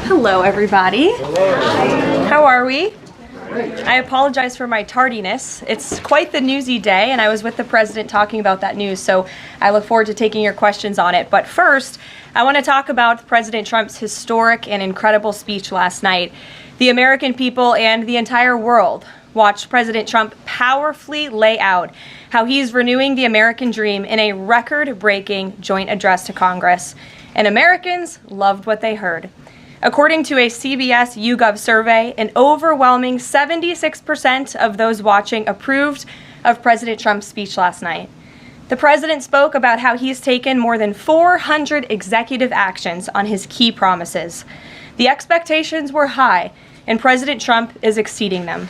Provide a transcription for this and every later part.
Hello, everybody. Hello. How are we? I apologize for my tardiness. It's quite the newsy day, and I was with the president talking about that news, so I look forward to taking your questions on it. But first, I want to talk about President Trump's historic and incredible speech last night. The American people and the entire world watched President Trump powerfully lay out how he's renewing the American dream in a record-breaking joint address to Congress. And Americans loved what they heard. According to a CBS YouGov survey, an overwhelming 76% of those watching approved of President Trump's speech last night. The president spoke about how he's taken more than 400 executive actions on his key promises. The expectations were high, and President Trump is exceeding them.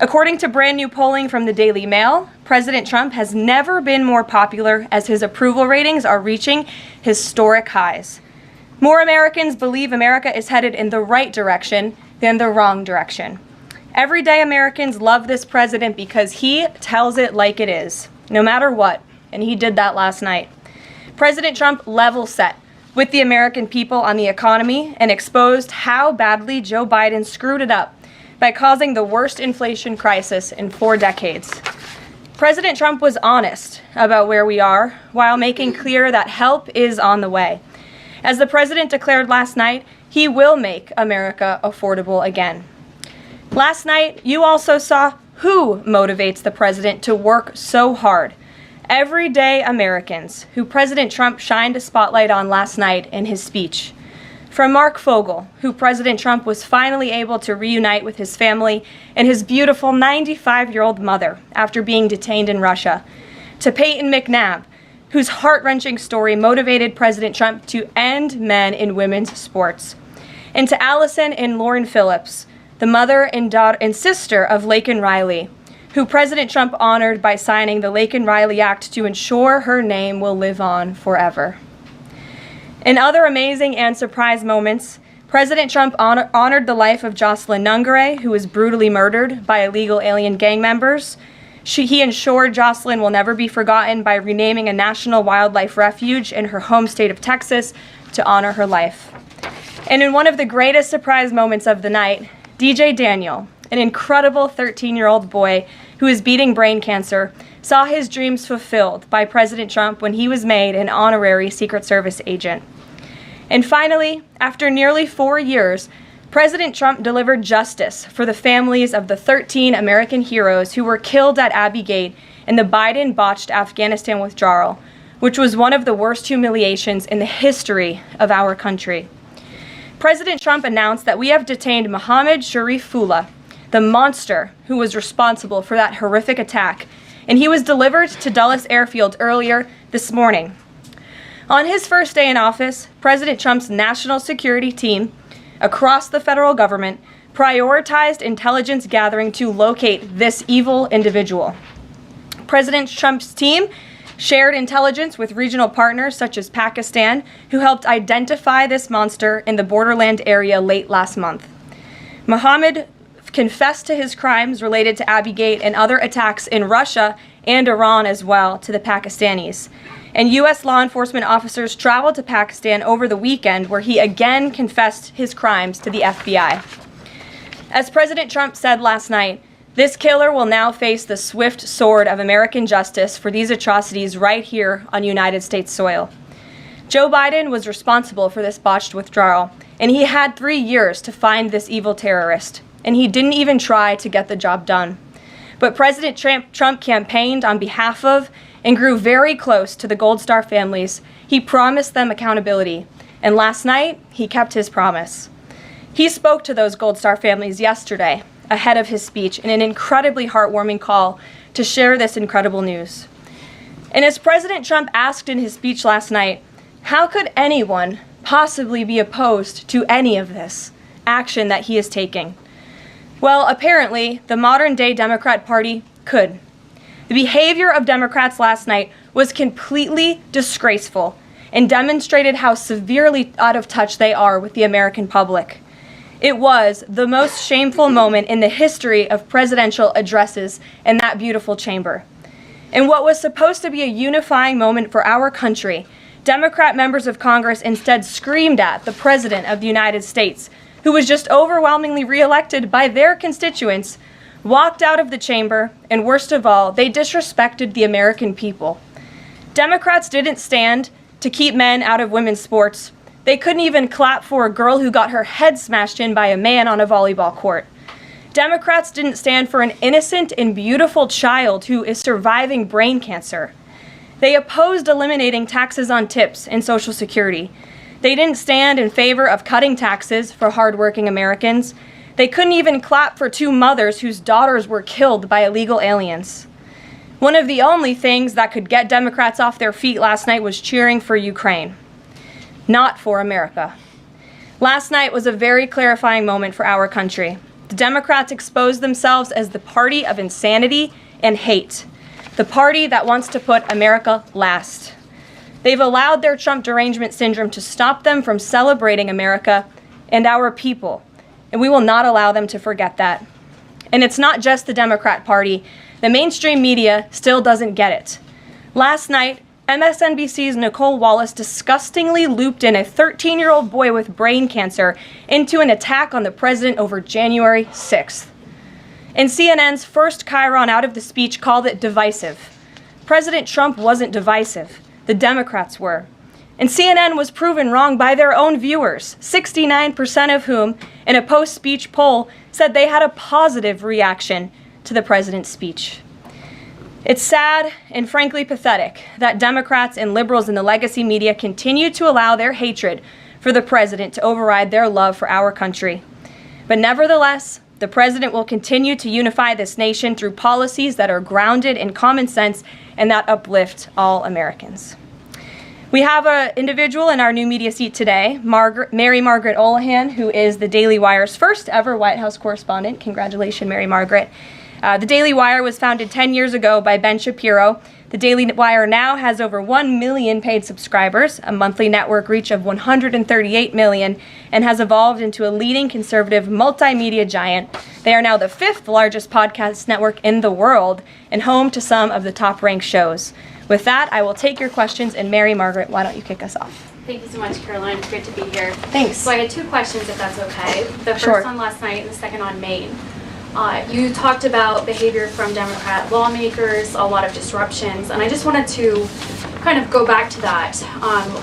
According to brand new polling from the Daily Mail, President Trump has never been more popular as his approval ratings are reaching historic highs. More Americans believe America is headed in the right direction than the wrong direction. Everyday Americans love this president because he tells it like it is, no matter what, and he did that last night. President Trump level set with the American people on the economy and exposed how badly Joe Biden screwed it up by causing the worst inflation crisis in 4 decades. President Trump was honest about where we are while making clear that help is on the way. As the president declared last night, he will make America affordable again. Last night, you also saw who motivates the president to work so hard. Everyday Americans, who President Trump shined a spotlight on last night in his speech. From Mark Fogel, who President Trump was finally able to reunite with his family and his beautiful 95-year-old mother after being detained in Russia, to Peyton McNabb, whose heart-wrenching story motivated President Trump to end men in women's sports, and to Allison and Lauren Phillips, the mother and daughter and sister of Laken Riley, who President Trump honored by signing the Laken Riley Act to ensure her name will live on forever. In other amazing and surprise moments, President Trump honored the life of Jocelyn Nungare, who was brutally murdered by illegal alien gang members. He ensured Jocelyn will never be forgotten by renaming a national wildlife refuge in her home state of Texas to honor her life. And in one of the greatest surprise moments of the night, DJ Daniel, an incredible 13-year-old boy who is beating brain cancer, saw his dreams fulfilled by President Trump when he was made an honorary Secret Service agent. And finally, after nearly 4 years, President Trump delivered justice for the families of the 13 American heroes who were killed at Abbey Gate in the Biden-botched Afghanistan withdrawal, which was one of the worst humiliations in the history of our country. President Trump announced that we have detained Mohammed Sharifullah, the monster who was responsible for that horrific attack, and he was delivered to Dulles Airfield earlier this morning. On his first day in office, President Trump's national security team across the federal government prioritized intelligence gathering to locate this evil individual. President Trump's team shared intelligence with regional partners such as Pakistan, who helped identify this monster in the borderland area late last month. Mohammed confessed to his crimes related to Abbey Gate and other attacks in Russia and Iran as well to the Pakistanis. And U.S. law enforcement officers traveled to Pakistan over the weekend, where he again confessed his crimes to the FBI. As President Trump said last night, this killer will now face the swift sword of American justice for these atrocities right here on United States soil. Joe Biden was responsible for this botched withdrawal, and he had 3 years to find this evil terrorist, and he didn't even try to get the job done. But President Trump campaigned on behalf of and grew very close to the Gold Star families. He promised them accountability, and last night, he kept his promise. He spoke to those Gold Star families yesterday, ahead of his speech, in an incredibly heartwarming call to share this incredible news. And as President Trump asked in his speech last night, how could anyone possibly be opposed to any of this action that he is taking? Well, apparently, the modern-day Democrat Party could. The behavior of Democrats last night was completely disgraceful and demonstrated how severely out of touch they are with the American public. It was the most shameful moment in the history of presidential addresses in that beautiful chamber. In what was supposed to be a unifying moment for our country, Democrat members of Congress instead screamed at the President of the United States, who was just overwhelmingly reelected by their constituents, walked out of the chamber, and worst of all, they disrespected the American people. Democrats didn't stand to keep men out of women's sports. They couldn't even clap for a girl who got her head smashed in by a man on a volleyball court. Democrats didn't stand for an innocent and beautiful child who is surviving brain cancer. They opposed eliminating taxes on tips and Social Security. They didn't stand in favor of cutting taxes for hardworking Americans. They couldn't even clap for two mothers whose daughters were killed by illegal aliens. One of the only things that could get Democrats off their feet last night was cheering for Ukraine, not for America. Last night was a very clarifying moment for our country. The Democrats exposed themselves as the party of insanity and hate, the party that wants to put America last. They've allowed their Trump derangement syndrome to stop them from celebrating America and our people, and we will not allow them to forget that. And it's not just the Democrat Party. The mainstream media still doesn't get it. Last night, MSNBC's Nicole Wallace disgustingly looped in a 13-year-old boy with brain cancer into an attack on the president over January 6th. And CNN's first chyron out of the speech called it divisive. President Trump wasn't divisive. The Democrats were. And CNN was proven wrong by their own viewers, 69% of whom, in a post-speech poll, said they had a positive reaction to the president's speech. It's sad and frankly pathetic that Democrats and liberals in the legacy media continue to allow their hatred for the president to override their love for our country. But nevertheless, the president will continue to unify this nation through policies that are grounded in common sense and that uplift all Americans. We have an individual in our new media seat today, Mary Margaret Olahan, who is the Daily Wire's first ever White House correspondent. Congratulations, Mary Margaret. The Daily Wire was founded 10 years ago by Ben Shapiro. The Daily Wire now has over 1 million paid subscribers, a monthly network reach of 138 million, and has evolved into a leading conservative multimedia giant. They are now the 5th largest podcast network in the world and home to some of the top-ranked shows. With that, I will take your questions, and Mary Margaret, why don't you kick us off? Thank you so much, Karoline. It's great to be here. Thanks. So I had 2 questions, if that's okay. The first Sure. on last night and the second on Maine. You talked about behavior from Democrat lawmakers, a lot of disruptions, and I just wanted to kind of go back to that.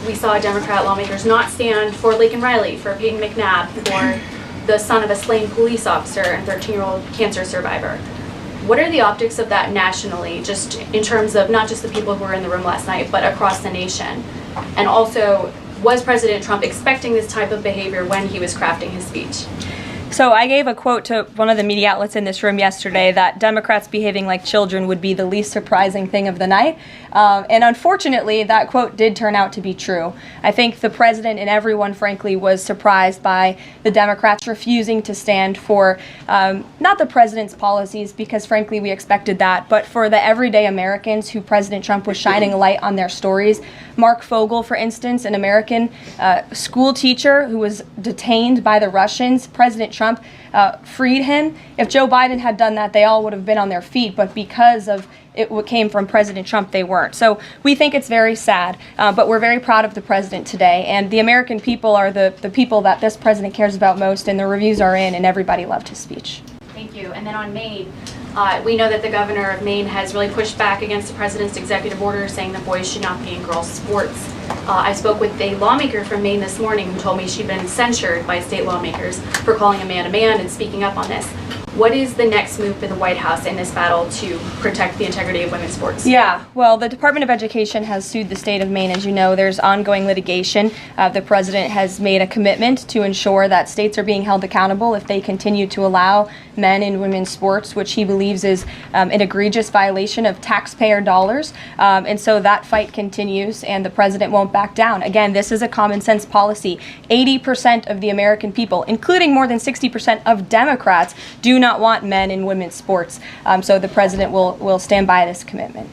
We saw Democrat lawmakers not stand for Laken Riley, for Peyton McNabb, for the son of a slain police officer and 13-year-old cancer survivor. What are the optics of that nationally, just in terms of not just the people who were in the room last night, but across the nation? And also, was President Trump expecting this type of behavior when he was crafting his speech? So I gave a quote to one of the media outlets in this room yesterday that Democrats behaving like children would be the least surprising thing of the night. And unfortunately, that quote did turn out to be true. I think the president and everyone, frankly, was surprised by the Democrats refusing to stand for not the president's policies, because frankly, we expected that, but for the everyday Americans who President Trump was shining a light on their stories. Mark Fogel, for instance, an American school teacher who was detained by the Russians. President Trump freed him. If Joe Biden had done that, they all would have been on their feet, but because of it came from President Trump, they weren't. So we think it's very sad, but we're very proud of the president today, and the American people are the people that this president cares about most, and the reviews are in, and everybody loved his speech. Thank you. And then on Maine, we know that the governor of Maine has really pushed back against the president's executive order saying that boys should not be in girls' sports. I spoke with a lawmaker from Maine this morning who told me she'd been censured by state lawmakers for calling a man and speaking up on this. What is the next move for the White House in this battle to protect the integrity of women's sports? Yeah, well, the Department of Education has sued the state of Maine. As you know, there's ongoing litigation. The president has made a commitment to ensure that states are being held accountable if they continue to allow men in women's sports, which he believes is an egregious violation of taxpayer dollars. And so that fight continues, and the president won't back down. Again, this is a common sense policy. 80% of the American people, including more than 60% of Democrats, do not want men in women's sports. So the president will stand by this commitment.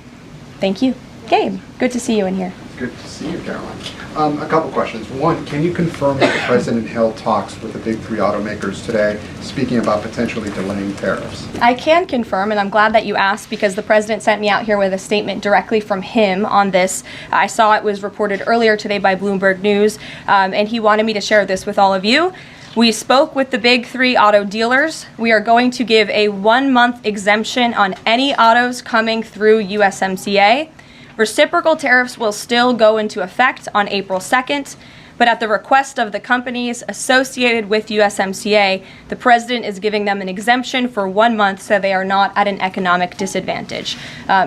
Thank you. Gabe, good to see you in here. Good to see you, Caroline. A couple questions. One, can you confirm that the president held talks with the big 3 automakers today, speaking about potentially delaying tariffs? I can confirm, and I'm glad that you asked, because the president sent me out here with a statement directly from him on this. I saw it was reported earlier today by Bloomberg News, and he wanted me to share this with all of you. We spoke with the big three auto dealers. We are going to give a 1-month exemption on any autos coming through USMCA. Reciprocal tariffs will still go into effect on April 2nd, but at the request of the companies associated with USMCA, the president is giving them an exemption for 1 month so they are not at an economic disadvantage.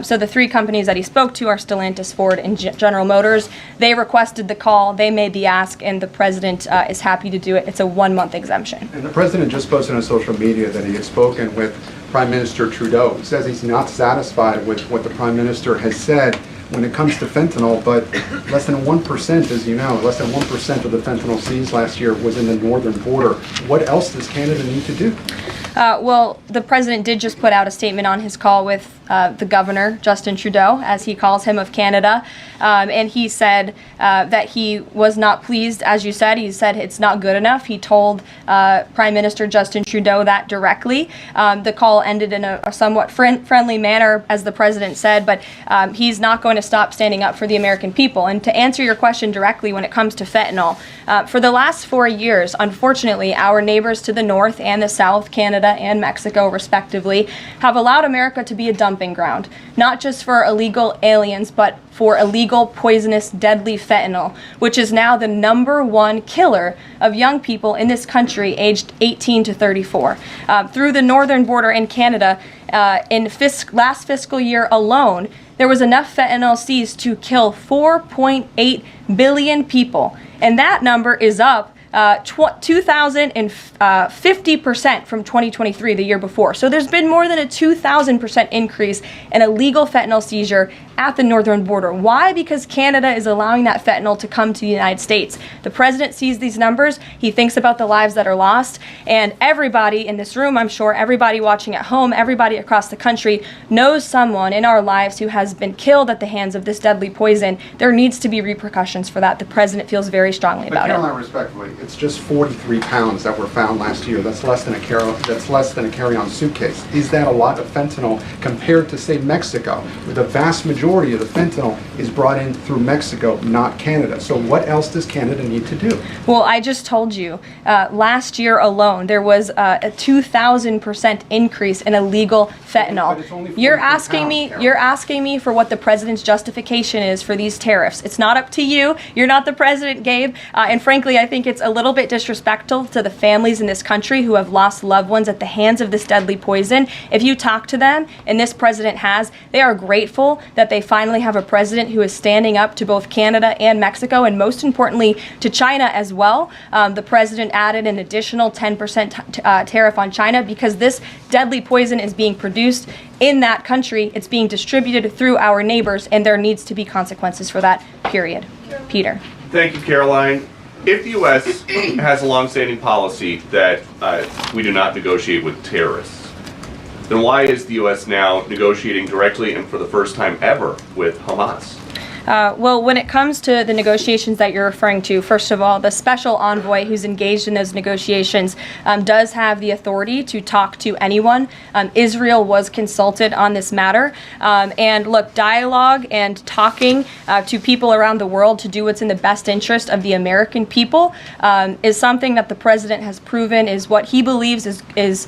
So the three companies that he spoke to are Stellantis, Ford, and General Motors. They requested the call, they made the ask, and the president is happy to do it. It's a 1-month exemption. And the president just posted on social media that he had spoken with Prime Minister Trudeau. He says he's not satisfied with what the Prime Minister has said when it comes to fentanyl, but less than 1%, as you know, less than 1% of the fentanyl seized last year was in the northern border. What else does Canada need to do? Well, the president did just put out a statement on his call with the governor, Justin Trudeau, as he calls him, of Canada. And he said that he was not pleased, as you said. He said it's not good enough. He told Prime Minister Justin Trudeau that directly. The call ended in a somewhat friendly manner, as the president said, but he's not going to stop standing up for the American people. And to answer your question directly when it comes to fentanyl, for the last 4 years, unfortunately, our neighbors to the north and the south, Canada and Mexico respectively, have allowed America to be a dumping ground, not just for illegal aliens, but for illegal, poisonous, deadly fentanyl, which is now the #1 killer of young people in this country aged 18 to 34. Through the northern border in Canada, in last fiscal year alone, there was enough fentanyl seized to kill 4.8 billion people. And that number is up 2,050% from 2023, the year before. So there's been more than a 2,000% increase in illegal fentanyl seizure at the northern border. Why? Because Canada is allowing that fentanyl to come to the United States. The president sees these numbers. He thinks about the lives that are lost. And everybody in this room, I'm sure, everybody watching at home, everybody across the country knows someone in our lives who has been killed at the hands of this deadly poison. There needs to be repercussions for that. The president feels very strongly about it. But Karoline, respectfully, it's just 43 pounds that were found last year. That's less than a carry-on suitcase. Is that a lot of fentanyl compared to, say, Mexico, where the vast majority of the fentanyl is brought in through Mexico, not Canada? So what else does Canada need to do? Well, I just told you, last year alone, there was a 2,000% increase in illegal fentanyl. But it's only You're 43 asking pounds, me. Carol. You're asking me for what the president's justification is for these tariffs. It's not up to you. You're not the president, Gabe. And frankly, I think it's a little bit disrespectful to the families in this country who have lost loved ones at the hands of this deadly poison. If you talk to them, and this president has, they are grateful that they finally have a president who is standing up to both Canada and Mexico, and most importantly, to China as well. The president added an additional 10% tariff on China because this deadly poison is being produced in that country. It's being distributed through our neighbors, and there needs to be consequences for that, period. Peter. Thank you, Caroline. If the U.S. has a longstanding policy that we do not negotiate with terrorists, then why is the U.S. now negotiating directly and for the first time ever with Hamas? Well, when it comes to the negotiations that you're referring to, first of all, the special envoy who's engaged in those negotiations does have the authority to talk to anyone. Israel was consulted on this matter. And look, dialogue and talking to people around the world to do what's in the best interest of the American people is something that the president has proven is what he believes is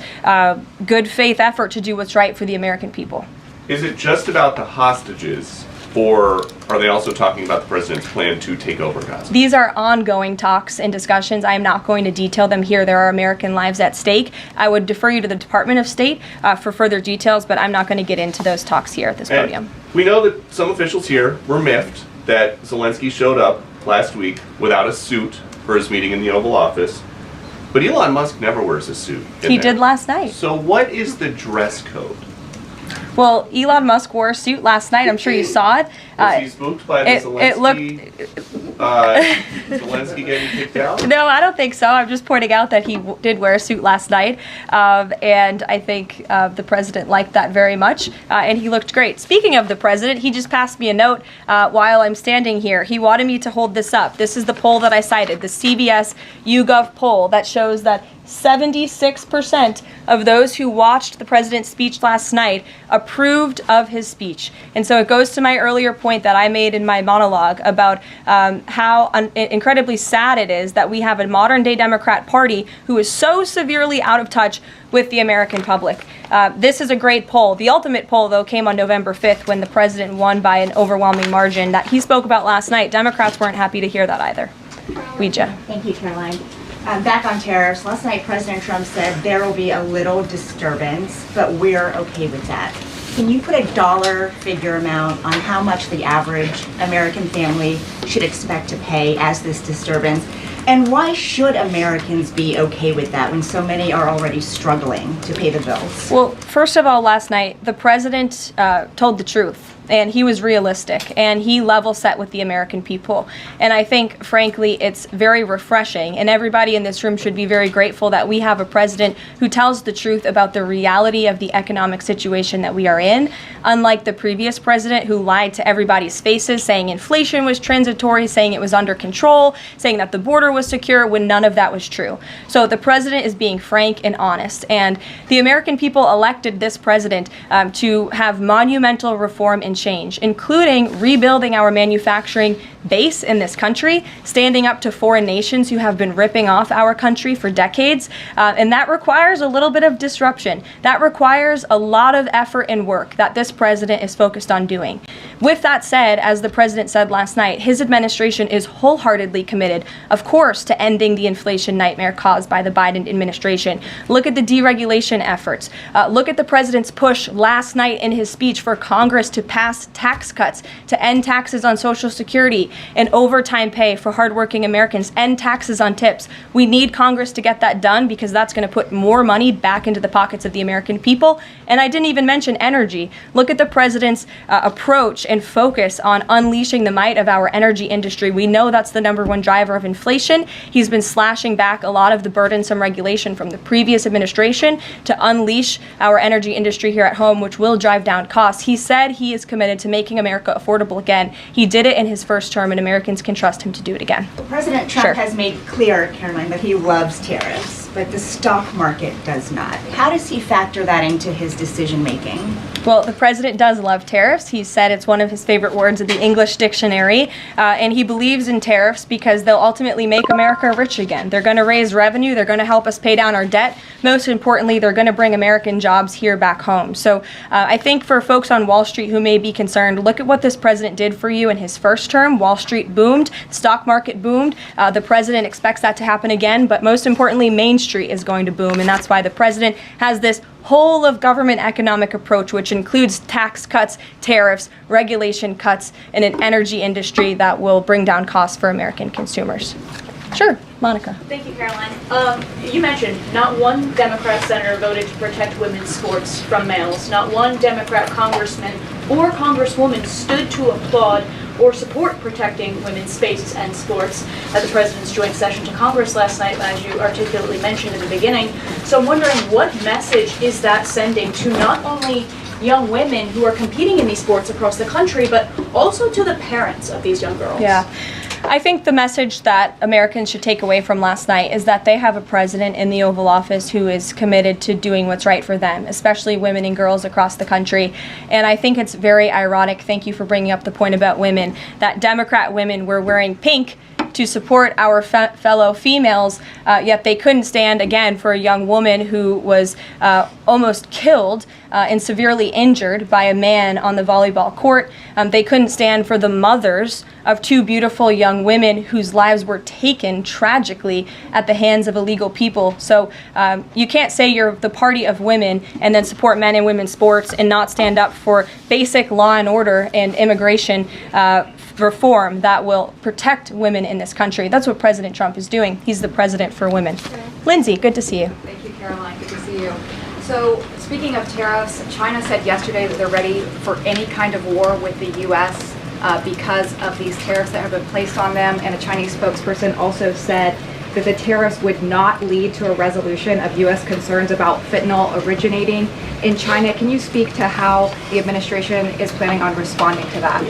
good faith effort to do what's right for the American people. Is it just about the hostages, or are they also talking about the president's plan to take over Gaza? These are ongoing talks and discussions. I am not going to detail them here. There are American lives at stake. I would defer you to the Department of State for further details, but I'm not going to get into those talks here at this podium. We know that some officials here were miffed that Zelensky showed up last week without a suit for his meeting in the Oval Office, but Elon Musk never wears a suit. He did last night. So what is the dress code? Well, Elon Musk wore a suit last night. I'm sure you saw it. Was he spooked by the Zelensky getting kicked out? No, I don't think so. I'm just pointing out that he did wear a suit last night, and I think the president liked that very much, and he looked great. Speaking of the president, he just passed me a note while I'm standing here. He wanted me to hold this up. This is the poll that I cited, the CBS YouGov poll that shows that 76% of those who watched the president's speech last night approved of his speech. And so it goes to my earlier point that I made in my monologue about how incredibly sad it is that we have a modern day Democrat Party who is so severely out of touch with the American public. This is a great poll. The ultimate poll, though, came on November 5th when the president won by an overwhelming margin that he spoke about last night. Democrats weren't happy to hear that either. Ouija. Thank you, Caroline. Back on tariffs, last night President Trump said there will be a little disturbance, but we're okay with that. Can you put a dollar figure amount on how much the average American family should expect to pay as this disturbance? And why should Americans be okay with that when so many are already struggling to pay the bills? Well, first of all, last night, the president told the truth. And he was realistic, and he level set with the American people. And I think, frankly, it's very refreshing, and everybody in this room should be very grateful that we have a president who tells the truth about the reality of the economic situation that we are in, unlike the previous president who lied to everybody's faces, saying inflation was transitory, saying it was under control, saying that the border was secure, when none of that was true. So the president is being frank and honest, and the American people elected this president to have monumental reform and change, including rebuilding our manufacturing base in this country, standing up to foreign nations who have been ripping off our country for decades. And that requires a little bit of disruption. That requires a lot of effort and work that this president is focused on doing. With that said, as the president said last night, his administration is wholeheartedly committed, of course, to ending the inflation nightmare caused by the Biden administration. Look at the deregulation efforts. Look at the president's push last night in his speech for Congress to pass tax cuts, to end taxes on Social Security and overtime pay for hardworking Americans, end taxes on tips. We need Congress to get that done because that's going to put more money back into the pockets of the American people. And I didn't even mention energy. Look at the president's approach and focus on unleashing the might of our energy industry. We know that's the #1 driver of inflation. He's been slashing back a lot of the burdensome regulation from the previous administration to unleash our energy industry here at home, which will drive down costs. He said he is committed to making America affordable again. He did it in his first term, and Americans can trust him to do it again. President Trump Sure. has made clear, Caroline, that he loves tariffs, but the stock market does not. How does he factor that into his decision making? Well, the president does love tariffs. He said it's one of his favorite words in the English dictionary, and he believes in tariffs because they'll ultimately make America rich again. They're going to raise revenue. They're going to help us pay down our debt. Most importantly, they're going to bring American jobs here back home. So I think for folks on Wall Street who may be concerned, look at what this president did for you in his first term. Wall Street boomed. The stock market boomed. The president expects that to happen again, but most importantly, Main Street is going to boom, and that's why the president has this whole of government economic approach, which includes tax cuts, tariffs, regulation cuts, and an energy industry that will bring down costs for American consumers. Sure, Monica. Thank you, Caroline. You mentioned not one Democrat senator voted to protect women's sports from males. Not one Democrat congressman or congresswoman stood to applaud or support protecting women's spaces and sports at the president's joint session to Congress last night, as you articulately mentioned in the beginning. So I'm wondering, what message is that sending to not only young women who are competing in these sports across the country, but also to the parents of these young girls? Yeah. I think the message that Americans should take away from last night is that they have a president in the Oval Office who is committed to doing what's right for them, especially women and girls across the country. And I think it's very ironic, thank you for bringing up the point about women, that Democrat women were wearing pink to support our fellow females, yet they couldn't stand, again, for a young woman who was almost killed and severely injured by a man on the volleyball court. They couldn't stand for the mothers of two beautiful young women whose lives were taken tragically at the hands of illegal people. So you can't say you're the party of women and then support men and women's sports and not stand up for basic law and order and immigration reform that will protect women in this country. That's what President Trump is doing. He's the president for women. Lindsay, good to see you. Thank you, Caroline. Good to see you. So, speaking of tariffs, China said yesterday that they're ready for any kind of war with the U.S. Because of these tariffs that have been placed on them. And a Chinese spokesperson also said that the tariffs would not lead to a resolution of U.S. concerns about fentanyl originating in China. Can you speak to how the administration is planning on responding to that?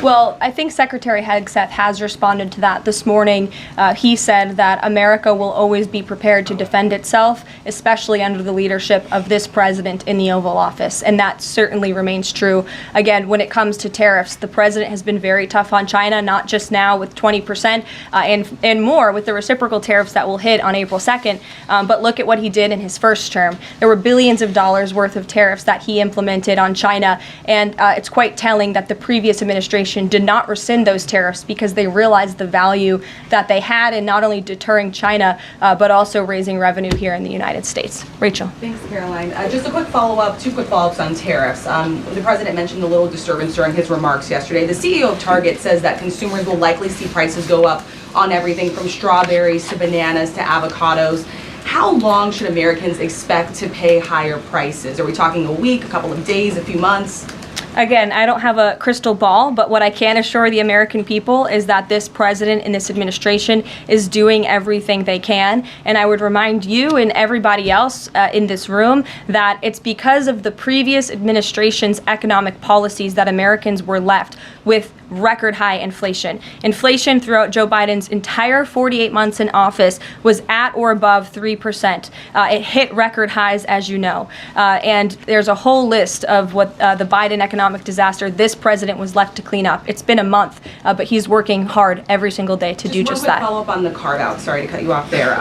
Well, I think Secretary Hegseth has responded to that this morning. He said that America will always be prepared to defend itself, especially under the leadership of this president in the Oval Office. And that certainly remains true. Again, when it comes to tariffs, the president has been very tough on China, not just now with 20% and more with the reciprocal tariffs that will hit on April 2nd. But look at what he did in his first term. There were billions of dollars worth of tariffs that he implemented on China. And it's quite telling that the previous administration did not rescind those tariffs because they realized the value that they had in not only deterring China, but also raising revenue here in the United States. Rachel. Thanks, Caroline. Just a quick follow-up, two quick follow-ups on tariffs. The president mentioned a little disturbance during his remarks yesterday. The CEO of Target says that consumers will likely see prices go up on everything from strawberries to bananas to avocados. How long should Americans expect to pay higher prices? Are we talking a week, a couple of days, a few months? Again, I don't have a crystal ball, but what I can assure the American people is that this president and this administration is doing everything they can. And I would remind you and everybody else in this room that it's because of the previous administration's economic policies that Americans were left with record high inflation. Inflation throughout Joe Biden's entire 48 months in office was at or above 3%. It hit record highs, as you know. And there's a whole list of what the Biden economic disaster this president was left to clean up. It's been a month, but he's working hard every single day to do just that. Just one quick follow-up on the carve-out. Sorry to cut you off there.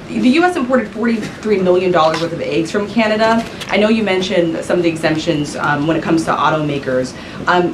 The U.S. imported $43 million worth of eggs from Canada. I know you mentioned some of the exemptions when it comes to automakers.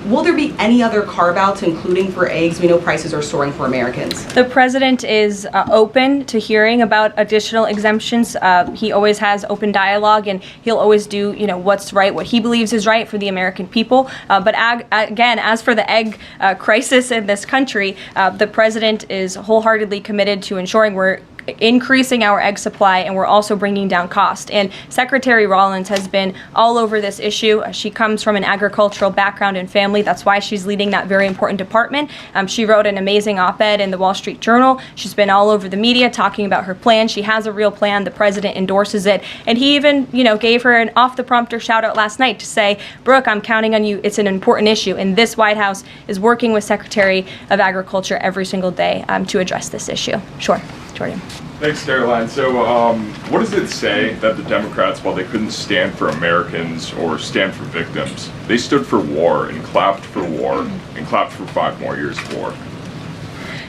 Will there be any other carve-outs, including for eggs? We know prices are soaring for Americans. The president is open to hearing about additional exemptions. He always has open dialogue, and he'll always do, what's right, what he believes is right for the American people. But again, as for the egg crisis in this country, the president is wholeheartedly committed to ensuring we're increasing our egg supply, and we're also bringing down cost. And Secretary Rollins has been all over this issue. She comes from an agricultural background and family. That's why she's leading that very important department. She wrote an amazing op-ed in the Wall Street Journal. She's been all over the media talking about her plan. She has a real plan. The president endorses it. And he even, gave her an off-the-prompter shout-out last night to say, Brooke, I'm counting on you. It's an important issue. And this White House is working with Secretary of Agriculture every single day to address this issue. Sure. Jordan. Thanks, Caroline. So what does it say that the Democrats, while they couldn't stand for Americans or stand for victims, they stood for war and clapped for war and clapped for 5 more years of war?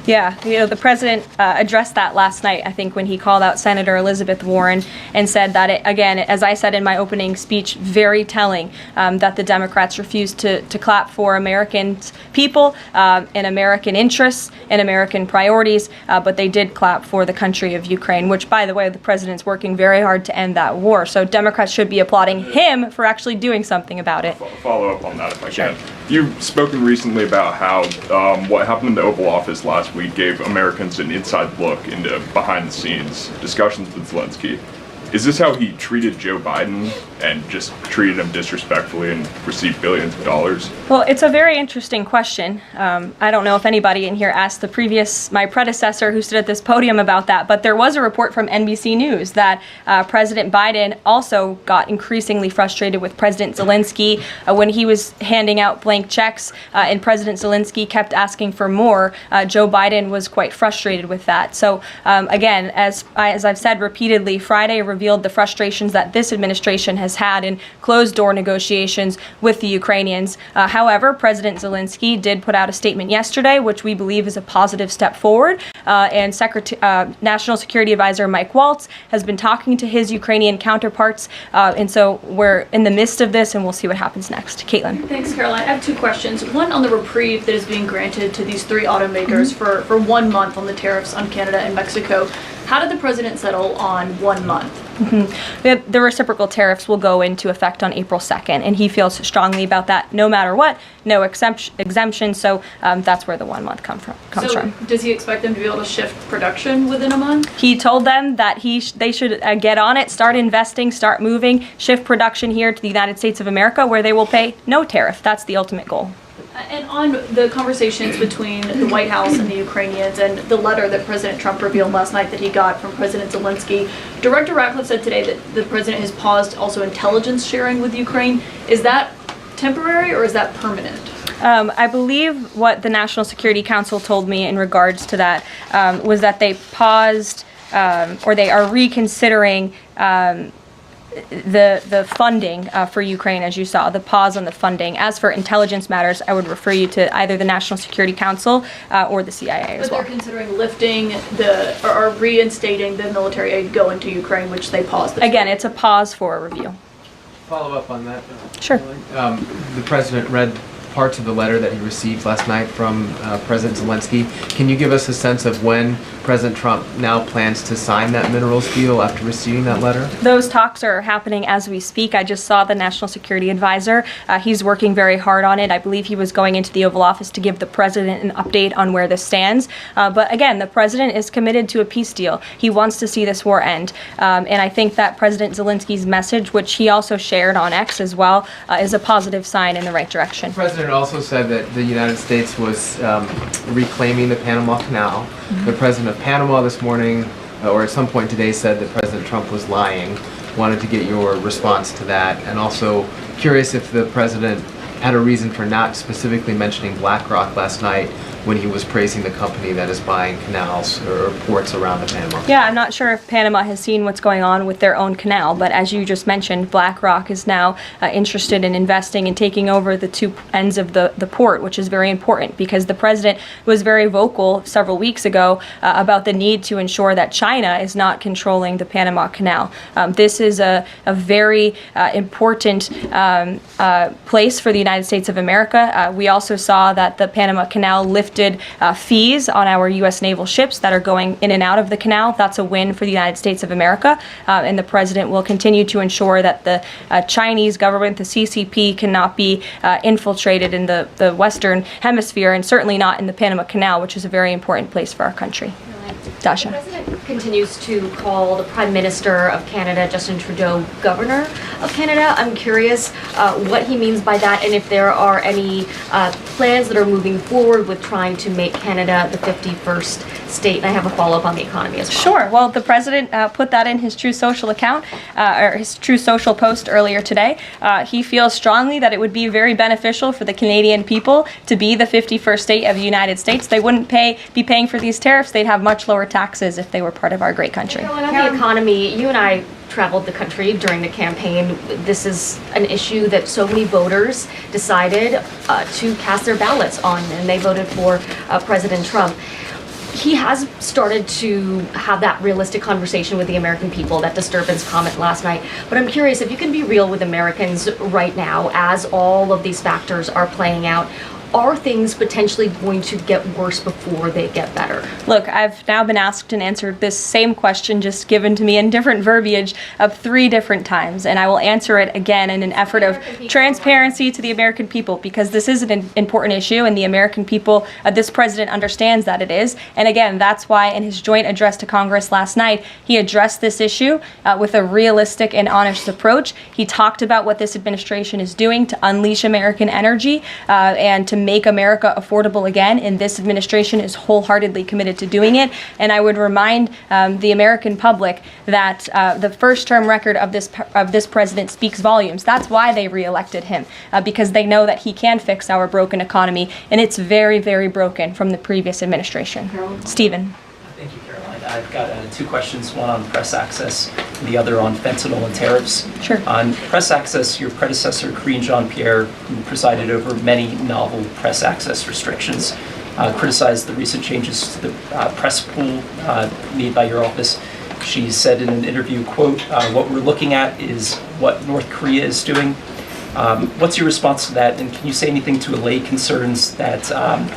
Yeah, the president addressed that last night, I think, when he called out Senator Elizabeth Warren and said that, again, as I said in my opening speech, very telling that the Democrats refused to clap for American people and American interests and American priorities, but they did clap for the country of Ukraine, which, by the way, the president's working very hard to end that war. So Democrats should be applauding him for actually doing something about it. Follow up on that if I can. You've spoken recently about how what happened in the Oval Office last week gave Americans an inside look into behind-the-scenes discussions with Zelensky. Is this how he treated Joe Biden and just treated him disrespectfully and received billions of dollars? Well, it's a very interesting question. I don't know if anybody in here asked my predecessor who stood at this podium about that, but there was a report from NBC News that President Biden also got increasingly frustrated with President Zelensky when he was handing out blank checks and President Zelensky kept asking for more. Joe Biden was quite frustrated with that. So again, as I've said repeatedly, Friday revealed the frustrations that this administration has had in closed-door negotiations with the Ukrainians. However, President Zelensky did put out a statement yesterday, which we believe is a positive step forward. And National Security Advisor Mike Waltz has been talking to his Ukrainian counterparts. And so we're in the midst of this, and we'll see what happens next. Caitlin. Thanks, Caroline. I have 2 questions. One on the reprieve that is being granted to these 3 automakers for 1 month on the tariffs on Canada and Mexico. How did the president settle on 1 month? The reciprocal tariffs will go into effect on April 2nd, and he feels strongly about that no matter what, no exemption, so that's where the 1 month comes from. Does he expect them to be able to shift production within a month? He told them that they should get on it, start investing, start moving, shift production here to the United States of America, where they will pay no tariff. That's the ultimate goal. And on the conversations between the White House and the Ukrainians and the letter that President Trump revealed last night that he got from President Zelensky, Director Ratcliffe said today that the president has paused also intelligence sharing with Ukraine. Is that temporary or is that permanent? I believe what the National Security Council told me in regards to that was that they paused or they are reconsidering the funding for Ukraine, as you saw, the pause on the funding. As for intelligence matters, I would refer you to either the National Security Council or the CIA as But well. they're considering lifting or reinstating the military aid going to Ukraine, which they paused. Again, it's a pause for a review. Follow up on that. Sure. The president read parts of the letter that he received last night from President Zelensky. Can you give us a sense of when President Trump now plans to sign that minerals deal after receiving that letter? Those talks are happening as we speak. I just saw the National Security Advisor. He's working very hard on it. I believe he was going into the Oval Office to give the president an update on where this stands. But again, the president is committed to a peace deal. He wants to see this war end. And I think that President Zelensky's message, which he also shared on X as well, is a positive sign in the right direction. The president also said that the United States was reclaiming the Panama Canal. The president of Panama this morning, or at some point today, said that President Trump was lying. Wanted to get your response to that, and also curious if the president had a reason for not specifically mentioning BlackRock last night when he was praising the company that is buying canals or ports around the Panama. Yeah, I'm not sure if Panama has seen what's going on with their own canal, but as you just mentioned, BlackRock is now interested in investing and taking over the two ends of the port, which is very important because the president was very vocal several weeks ago about the need to ensure that China is not controlling the Panama Canal. This is a very important place for the United States of America. We also saw that the Panama Canal lifted fees on our U.S. naval ships that are going in and out of the canal. That's a win for the United States of America, and the president will continue to ensure that the Chinese government, the CCP, cannot be infiltrated in the Western Hemisphere, and certainly not in the Panama Canal, which is a very important place for our country. Dasha. The president continues to call the Prime Minister of Canada, Justin Trudeau, Governor of Canada. I'm curious what he means by that and if there are any plans that are moving forward with trying to make Canada the 51st state. And I have a follow-up on the economy as well. Sure. Well, the president put that in his True Social account, or his True Social post earlier today. He feels strongly that it would be very beneficial for the Canadian people to be the 51st state of the United States. They wouldn't be paying for these tariffs. They'd have much lower taxes if they were part of our great country. On the economy, you and I traveled the country during the campaign. This is an issue that so many voters decided to cast their ballots on, and they voted for President Trump. He has started to have that realistic conversation with the American people, that disturbance comment last night. But I'm curious if you can be real with Americans right now as all of these factors are playing out. Are things potentially going to get worse before they get better? Look, I've now been asked and answered this same question just given to me in different verbiage of 3 different times, and I will answer it again in an effort of transparency to the American people, because this is an important issue and the American people, this president understands that it is. And again, that's why in his joint address to Congress last night, he addressed this issue with a realistic and honest approach. He talked about what this administration is doing to unleash American energy and to make America affordable again, and this administration is wholeheartedly committed to doing it. And I would remind the American public that the first-term record of this president speaks volumes. That's why they reelected him, because they know that he can fix our broken economy, and it's very, very broken from the previous administration. Stephen. Thank you, Caroline. I've got 2 questions, one on press access, the other on fentanyl and tariffs. Sure. On press access, your predecessor, Karine Jean-Pierre, who presided over many novel press access restrictions, criticized the recent changes to the press pool made by your office. She said in an interview, quote, "What we're looking at is what North Korea is doing." What's your response to that, and can you say anything to allay concerns that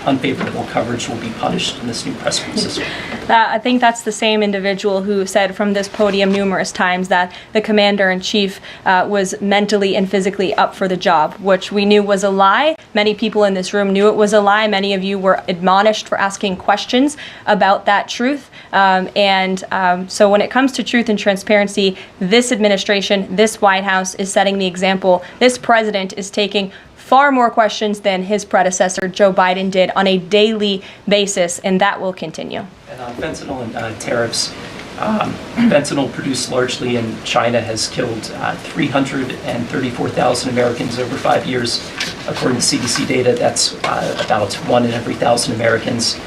unfavorable coverage will be punished in this new press pool system? I think that's the same individual who said from this podium numerous times that the commander-in-chief was mentally and physically up for the job, which we knew was a lie. Many people in this room knew it was a lie. Many of you were admonished for asking questions about that truth. So when it comes to truth and transparency, this administration, this White House is setting the example. This president is taking far more questions than his predecessor, Joe Biden, did on a daily basis, and that will continue. And on fentanyl and tariffs, Fentanyl produced largely in China has killed 334,000 Americans over 5 years. According to CDC data, that's about 1 in every 1,000 Americans.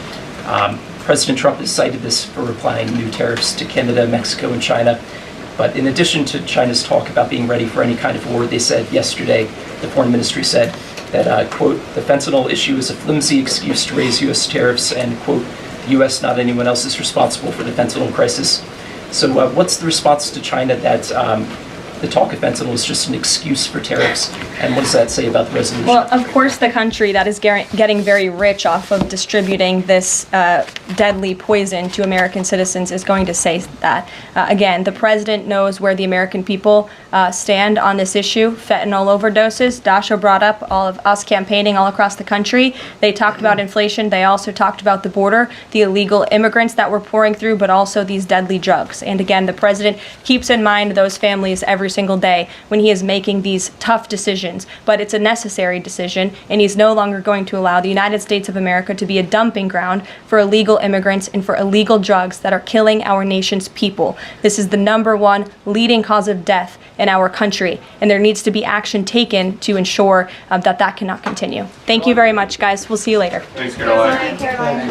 President Trump has cited this for applying new tariffs to Canada, Mexico, and China. But in addition to China's talk about being ready for any kind of war, they said yesterday, the foreign ministry said that, quote, the fentanyl issue is a flimsy excuse to raise U.S. tariffs, and, quote, the U.S., not anyone else, is responsible for the fentanyl crisis. So what's the response to China that the talk of fentanyl is just an excuse for tariffs, and what does that say about the resolution? Well, of course, the country that is getting very rich off of distributing this deadly poison to American citizens is going to say that. Again, the president knows where the American people stand on this issue. Fentanyl overdoses. Dasha brought up all of us campaigning all across the country. They talked about inflation. They also talked about the border, the illegal immigrants that we're pouring through, but also these deadly drugs. And again, the president keeps in mind those families every single day when he is making these tough decisions. But it's a necessary decision, and he's no longer going to allow the United States of America to be a dumping ground for illegal immigrants and for illegal drugs that are killing our nation's people. This is the #1 leading cause of death in our country, and there needs to be action taken to ensure that cannot continue. Thank you very much, guys. We'll see you later. Thanks, Caroline. Caroline.